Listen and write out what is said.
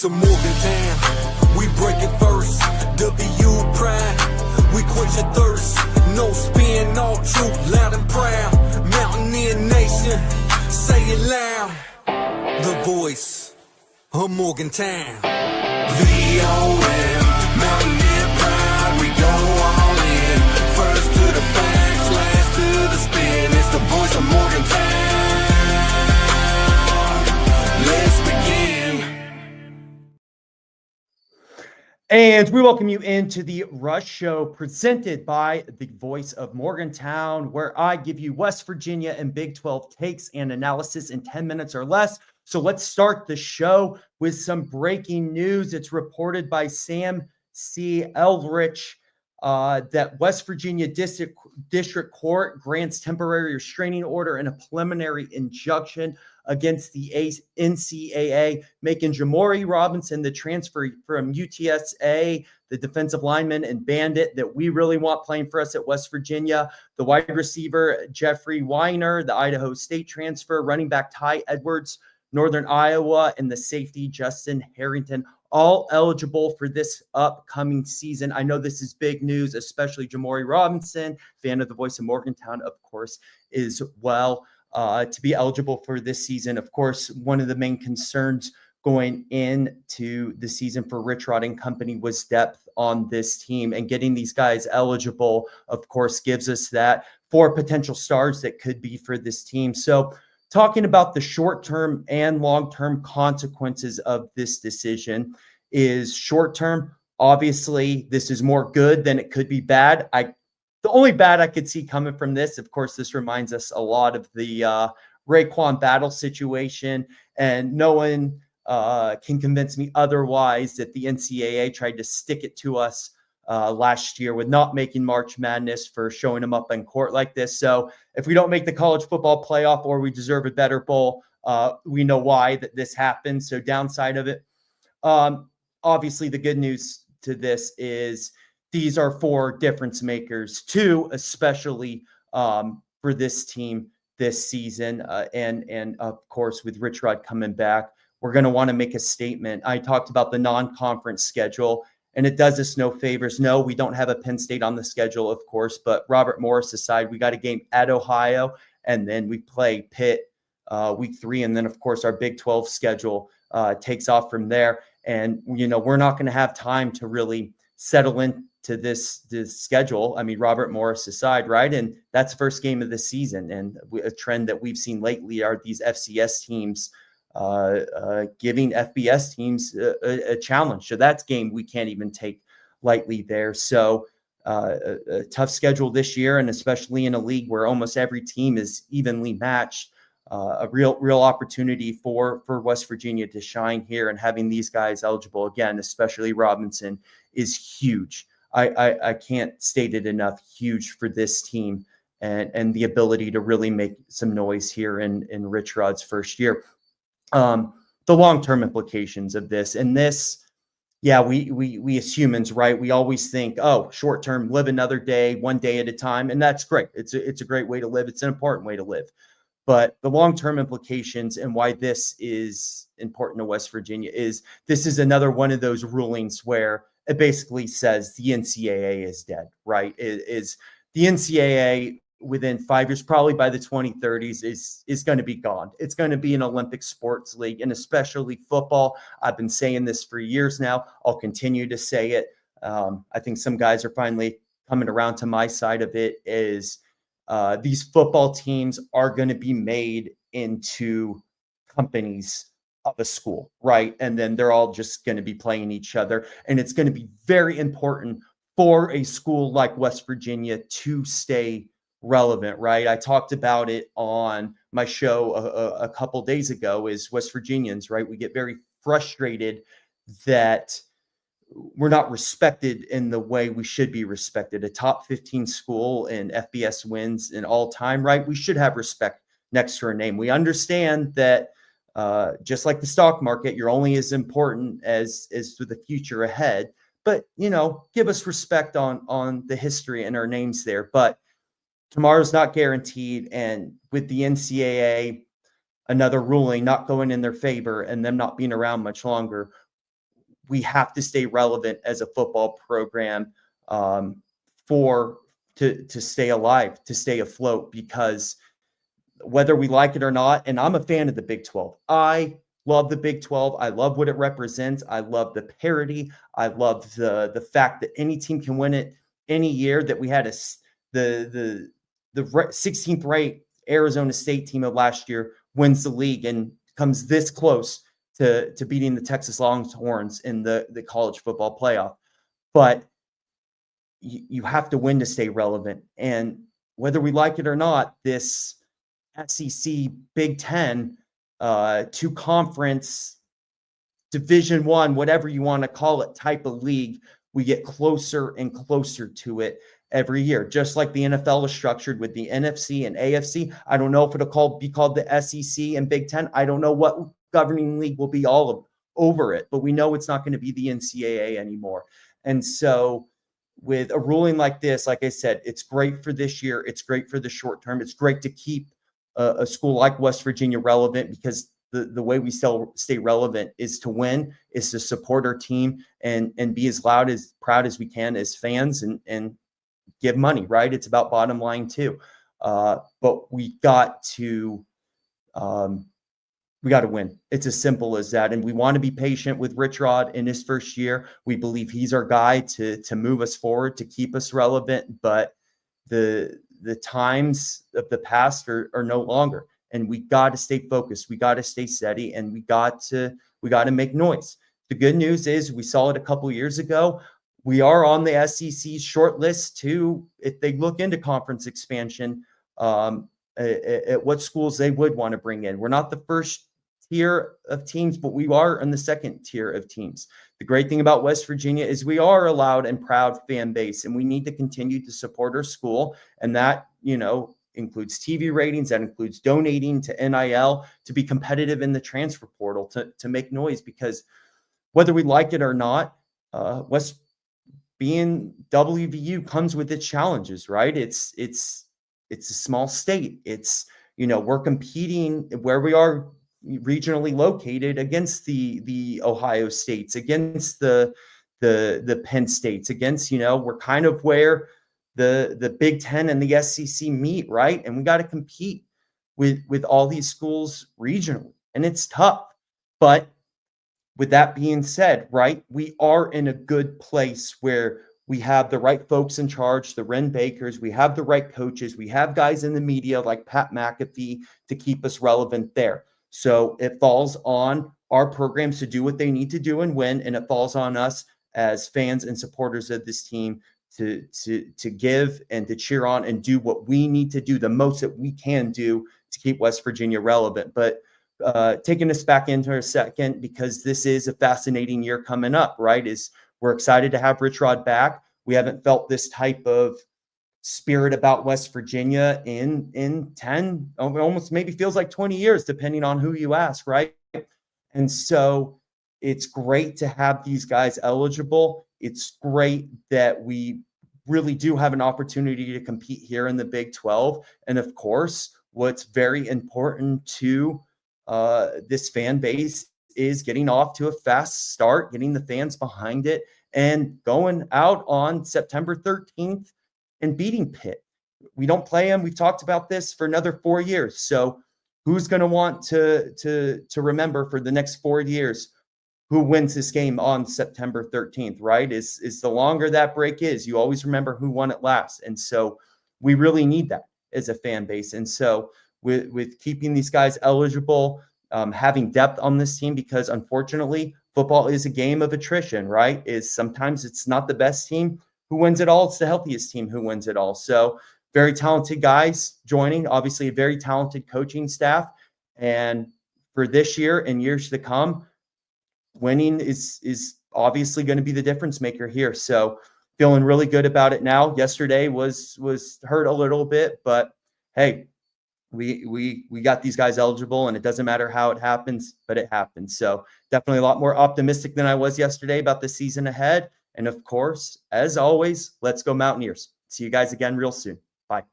To Morgantown, we break it first. WVU pride, we quench your thirst. No spin, all truth, loud and proud. Mountaineer nation, say it loud. The voice of Morgantown. VOM, Mountaineer pride, we go all in. First to the facts, last to the spin. It's the voice of Morgantown. Let's begin. And we welcome you into the Rush Show presented by the Voice of Morgantown, where I give you West Virginia and Big 12 takes and analysis in 10 minutes or less. So let's start the show with some breaking news. It's reported by Sam C. Eldridge that West Virginia District Court grants temporary restraining order and a preliminary injunction against the NCAA, making Jamori Robinson the transfer from UTSA, the defensive lineman and bandit that we really want playing for us at West Virginia, the wide receiver Jeffrey Weiner, the Idaho State transfer, running back Ty Edwards, Northern Iowa, and the safety Justin Harrington, all eligible for this upcoming season. I know this is big news, especially Jamori Robinson, fan of the Voice of Morgantown, of course, is well. To be eligible for this season. Of course, one of the main concerns going into the season for Rich Rod and company was depth on this team, and getting these guys eligible, of course, gives us that 4 potential stars that could be for this team. So talking about the short-term and long-term consequences of this decision is short-term. Obviously, this is more good than it could be bad. The only bad I could see coming from this, of course, this reminds us a lot of the Raekwon Battle situation, and no one can convince me otherwise that the NCAA tried to stick it to us last year with not making March Madness for showing them up in court like this. So if we don't make the college football playoff or we deserve a better bowl, we know why that this happened. So downside of it, obviously the good news to this is these are 4 difference makers, 2 especially for this team this season. And of course, with Rich Rod coming back, we're going to want to make a statement. I talked about the non-conference schedule, and it does us no favors. No, we don't have a Penn State on the schedule, of course, but Robert Morris aside, we got a game at Ohio, and then we play Pitt week 3. And then, of course, our Big 12 schedule takes off from there. And, you know, we're not going to have time to really settle into this schedule. I mean, Robert Morris aside, right? And that's first game of the season. And a trend that we've seen lately are these FCS teams giving FBS teams a challenge. So that's game we can't even take lightly there. So a tough schedule this year, and especially in a league where almost every team is evenly matched. A real opportunity for West Virginia to shine here, and having these guys eligible again, especially Robinson, is huge. I can't state it enough. Huge for this team and the ability to really make some noise here in Rich Rod's first year. The long-term implications of this, and this, yeah, we as humans, right? We always think, oh, short-term, live another day, one day at a time, and that's great. It's a great way to live. It's an important way to live. But the long-term implications and why this is important to West Virginia is this is another one of those rulings where it basically says the NCAA is dead, right? Is the NCAA within 5 years, probably by the 2030s, is going to be gone. It's going to be an Olympic sports league, and especially football. I've been saying this for years now. I'll continue to say it. I think some guys are finally coming around to my side of it. Is these football teams are going to be made into companies of a school, right? And then they're all just going to be playing each other. And it's going to be very important for a school like West Virginia to stay relevant, right? I talked about it on my show a couple days ago. Is West Virginians, right? We get very frustrated that we're not respected in the way we should be respected. A top 15 school in FBS wins in all time, right? We should have respect next to our name. We understand that just like the stock market, you're only as important as to the future ahead. But, you know, give us respect on the history and our names there. But tomorrow's not guaranteed. And with the NCAA, another ruling not going in their favor and them not being around much longer, we have to stay relevant as a football program to stay alive, to stay afloat, because whether we like it or not, and I'm a fan of the Big 12. I love the Big 12. I love what it represents. I love the parity. I love the fact that any team can win it any year. That we had the 16th ranked Arizona State team of last year wins the league and comes this close to beating the Texas Longhorns in the college football playoff. But you have to win to stay relevant. And whether we like it or not, this SEC Big Ten, two conference, Division I, whatever you want to call it, type of league, we get closer and closer to it every year. Just like the NFL is structured with the NFC and AFC. I don't know if it'll be called the SEC and Big Ten. I don't know what governing league will be all over it, but we know it's not going to be the NCAA anymore. And so with a ruling like this, like I said, it's great for this year. It's great for the short term. It's great to keep a school like West Virginia relevant, because the way we stay relevant is to win, is to support our team and be as loud, as proud as we can as fans, and give money, right? It's about bottom line too. But we got to win. It's as simple as that. And we want to be patient with Rich Rod in his first year. We believe he's our guy to move us forward, to keep us relevant. But the times of the past are no longer, and we got to stay focused. We got to stay steady, and we got to make noise. The good news is we saw it a couple years ago. We are on the SEC's short list too, if they look into conference expansion, at what schools they would want to bring in. We're not the first tier of teams, but we are in the second tier of teams. The great thing about West Virginia is we are a loud and proud fan base, and we need to continue to support our school. And that, includes TV ratings, that includes donating to NIL, to be competitive in the transfer portal, to make noise, because whether we like it or not, West being WVU comes with its challenges, right? It's a small state. It's, we're competing where we are regionally located against the Ohio States, against the Penn States, against, we're kind of where the Big Ten and the SEC meet, right? And we got to compete with all these schools regionally, and it's tough. But with that being said, right, we are in a good place where we have the right folks in charge, the Wren Bakers, we have the right coaches, we have guys in the media like Pat McAfee to keep us relevant there. So it falls on our programs to do what they need to do and win, and it falls on us as fans and supporters of this team to give and to cheer on and do what we need to do, the most that we can do to keep West Virginia relevant. But taking us back into a second, because this is a fascinating year coming up, right? We're excited to have Rich Rod back. We haven't felt this type of spirit about West Virginia in 10, almost maybe feels like 20 years, depending on who you ask, right? And so it's great to have these guys eligible. It's great that we really do have an opportunity to compete here in the Big 12. And of course, what's very important to this fan base is getting off to a fast start, getting the fans behind it, and going out on September 13th and beating Pitt. We don't play them. We've talked about this for another 4 years. So who's going to want to remember for the next 4 years who wins this game on September 13th, right? Is the longer that break is, you always remember who won it last. And so we really need that as a fan base. And so with keeping these guys eligible, having depth on this team, because unfortunately football is a game of attrition, right? Sometimes it's not the best team who wins it all. It's the healthiest team who wins it all. So very talented guys joining, obviously a very talented coaching staff. And for this year and years to come, winning is obviously going to be the difference maker here. So feeling really good about it now. Yesterday was hurt a little bit, but hey, we got these guys eligible, and it doesn't matter how it happens, but it happens. So definitely a lot more optimistic than I was yesterday about the season ahead. And of course, as always, let's go Mountaineers. See you guys again real soon. Bye.